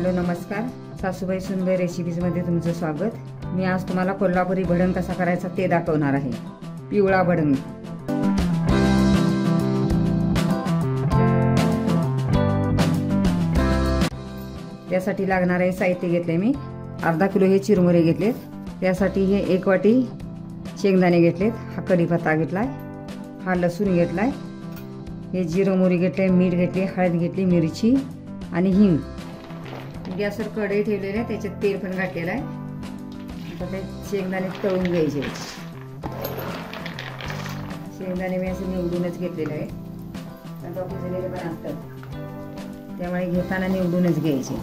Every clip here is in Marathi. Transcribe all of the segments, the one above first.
हॅलो नमस्कार, सासूबाई सुनबाई रेसिपीजमध्ये तुमचं स्वागत। मी आज तुम्हाला कोल्हापुरी भडंग कसा करायचा ते दाखवणार आहे। पिवळा भडंग। त्यासाठी लागणारे साहित्य घेतले मी अर्धा किलो हे चिरमुरे घेतलेत। त्यासाठी हे 1 वाटी शेंगदाणे घेतलेत, हा कढीपत्ता घेतलाय, हा लसूण घेतलाय, हे जिरं मोहरी घेतले, मीठ घेतले, हळद घेतली, मिरची आणि हिंग। गॅसवर कढई ठेवलेली आहे, त्याच्यात तेल पण घातलेलं आहे। आता ते शेंगदाणे तळून घ्यायचे। शेंगदाणे मी असे निवडूनच घेतलेले आहे, आता कुजलेले पण असतात, त्यामुळे घेताना निवडूनच घ्यायचे।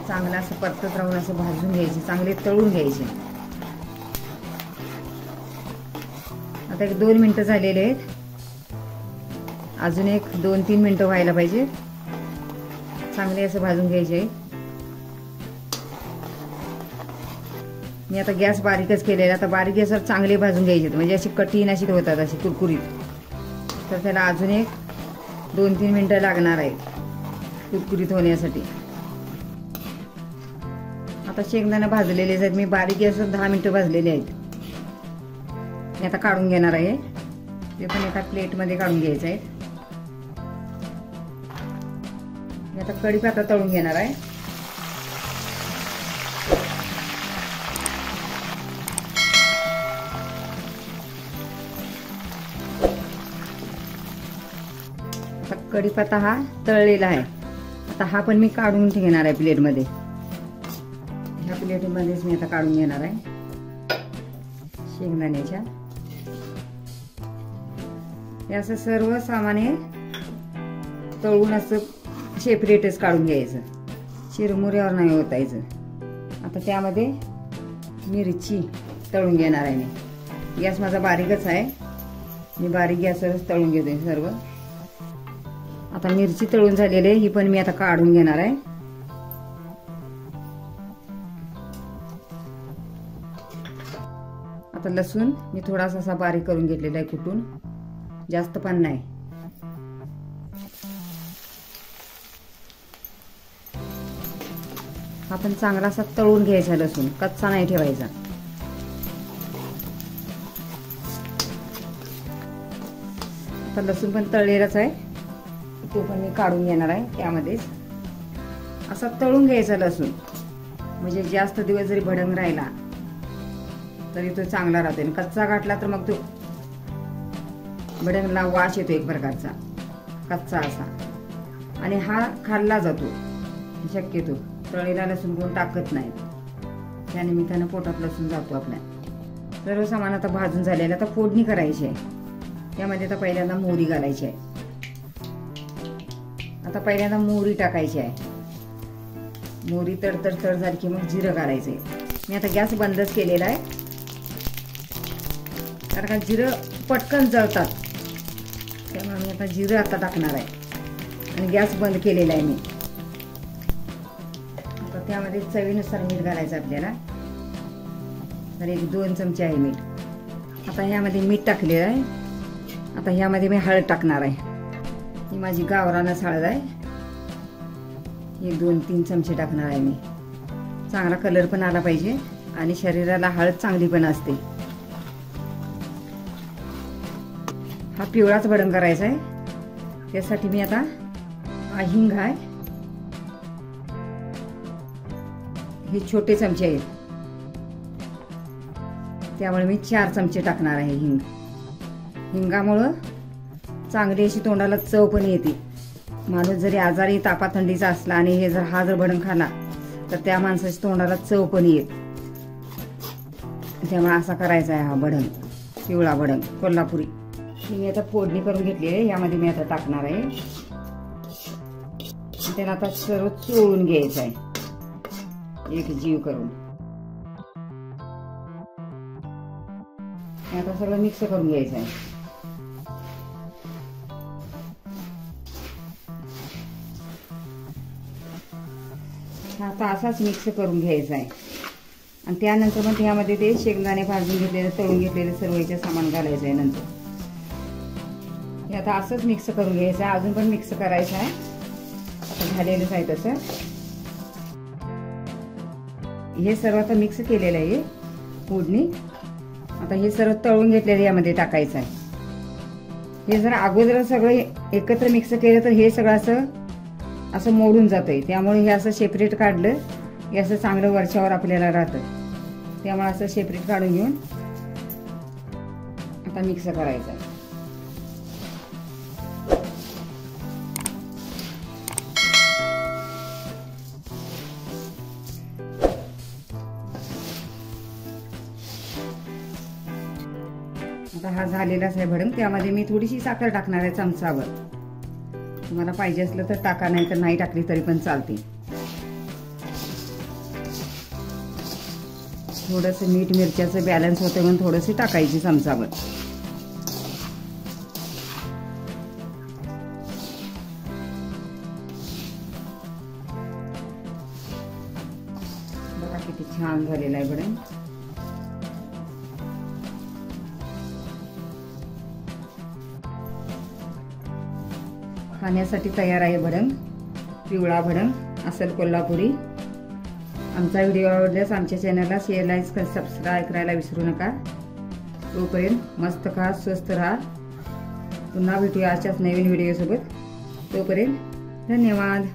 चांगलं असं परतत राहून असं भाजून घ्यायचे, चांगले तळून घ्यायचे। आता 1-2 मिनिटं झालेले आहेत, अजून 1-2-3 मिनिटं व्हायला पाहिजे। चांगले असं भाजून घ्यायचे। मी आता गॅस बारीकच केलेला, आता बारीक गॅसवर चांगले भाजून घ्यायचे, म्हणजे अशी कठीण अशी होतात, अशी कुरकुरीत। तर त्याला अजून 1-2-3 मिनिटं लागणार आहेत कुरकुरीत होण्यासाठी। आता शेंगदाणे भाजलेले आहेत, मी बारीक गॅसवर 10 मिनिटं भाजलेले आहेत। मी आता काढून घेणार आहे, ते पण एका प्लेटमध्ये काढून घ्यायचं आहे। मी आता कढीपत्ता तळून घेणार आहे। आता कढीपत्ता हा तळलेला आहे, आता हा पण मी काढून घेणार आहे प्लेटमध्ये। ह्या प्लेटमध्येच मी आता काढून घेणार आहे शेंगदाण्याच्या। हे असं सर्व सामान्य तळून असं सेपरेटच काढून घ्यायचं, चिरमुऱ्यावर नाही ओतायचं। आता त्यामध्ये मिरची तळून घेणार आहे मी। गॅस माझा बारीकच आहे, मी बारीक गॅसवरच तळून घेते सर्व। आता मिरची तळून झालेली आहे, ही पण मी आता काढून घेणार आहे। आता लसूण मी थोडासा असा बारीक करून घेतलेला आहे कुटून, जास्त पण नाही। आपण चांगला असा तळून घ्यायचा लसूण, कच्चा नाही ठेवायचा। आता लसूण पण तळलेलाच आहे, तो पण मी काढून घेणार आहे त्यामध्येच। असा तळून घ्यायचा लसूण, म्हणजे जास्त दिवस जरी भडंग राहिला तरी तो चांगला राहतो। कच्चा घातला तर मग तो भडंगला वास येतो एक प्रकारचा कच्चा असा, आणि हा खाल्ला जातो शक्यतो। तळलेला लसूण कोण टाकत नाही, त्या निमित्तानं पोटात लसूण जातो आपल्या। सर्व सामान आता भाजून झालेलं, आता फोडणी करायची आहे। त्यामध्ये आता पहिल्यांदा मोहरी घालायची आहे। आता पहिल्यांदा मोहरी टाकायची आहे। मोहरी तडतड झाली की मग जिरं घालायचंय। मी आता गॅस बंदच केलेला आहे, कारण का जिरं पटकन जळतात, त्यामुळे मी आता जिरं आता टाकणार आहे आणि गॅस बंद केलेला आहे मी। आता त्यामध्ये चवीनुसार मीठ घालायचं आपल्याला, तर 1-2 चमचे आहे मीठ। आता ह्यामध्ये मीठ टाकलेलं आहे। आता ह्यामध्ये मी हळद टाकणार आहे, ही माझी गावरानच हळद आहे, ही 2-3 चमचे टाकणार आहे मी। चांगला कलर पण आला पाहिजे आणि शरीराला हळद चांगली पण असते। हा पिवळाच भडंग करायचा आहे, त्यासाठी मी आता हिंग आहे, हे छोटे चमचे आहेत, त्यामुळे मी 4 चमचे टाकणार आहे हिंग। हिंगामुळं चांगली अशी तोंडाला चव पण येते। माणूस जरी आजारी तापा थंडीचा असला आणि हे हा जर भडंग खाला तर त्या माणसाच्या तोंडाला चव पण येत, त्यामुळे असा करायचा आहे हा भडंग, पिवळा भडंग कोल्हापुरी। मी आता फोडणी करून घेतली आहे, यामध्ये मी आता टाकणार आहे। त्याला आता सर्व चोळून घ्यायचं आहे एक जीव करून। आता सगळं मिक्स करून घ्यायचं आहे। आता असाच मिक्स करून घ्यायचा आहे आणि त्यानंतर मग यामध्ये ते शेंगदाणे भाजून घेतलेले तळून घेतलेले सर्व याचे सामान घालायचं आहे। नंतर हे आता असंच मिक्स करून घ्यायचं आहे, अजून पण मिक्स करायचं आहे, आता झालेलंच आहे तसं. हे सर्व आता मिक्स केलेलं आहे फोडणी. आता हे सर्व तळून घेतलेलं यामध्ये टाकायचं आहे. हे जर अगोदर सगळं एकत्र मिक्स केलं तर हे सगळं असं मोडून जातंय, त्यामुळे हे असं सेपरेट काढलं हे असं चांगलं वरच्यावर आपल्याला राहतं. त्यामुळे असं सेपरेट काढून घेऊन आता मिक्स करायचं आहे. आता हा झालेलाच आहे भडंग. त्यामध्ये मी थोडीशी साखर टाकणार आहे चमचाभर. तुम्हाला पाहिजे असलं तर टाका, नाही तर नाही टाकली तरी पण चालते. थोडंसं मीठ मिरच्याचं बॅलन्स होतं म्हणून थोडंसं टाकायची चमचाभर. बघा किती छान झालेलं आहे भडंग. खाण्यासाठी तयार आहे भडंग. पिवळा भडंग असेल कोल्हापुरी. आमचा व्हिडिओ आवडल्यास आमच्या चॅनलला शेअर, लाईक, सबस्क्राईब करायला विसरू नका. तोपर्यंत मस्त खा, स्वस्त राहा. पुन्हा भेटूया अशाच नवीन व्हिडिओ सोबत. तोपर्यंत धन्यवाद.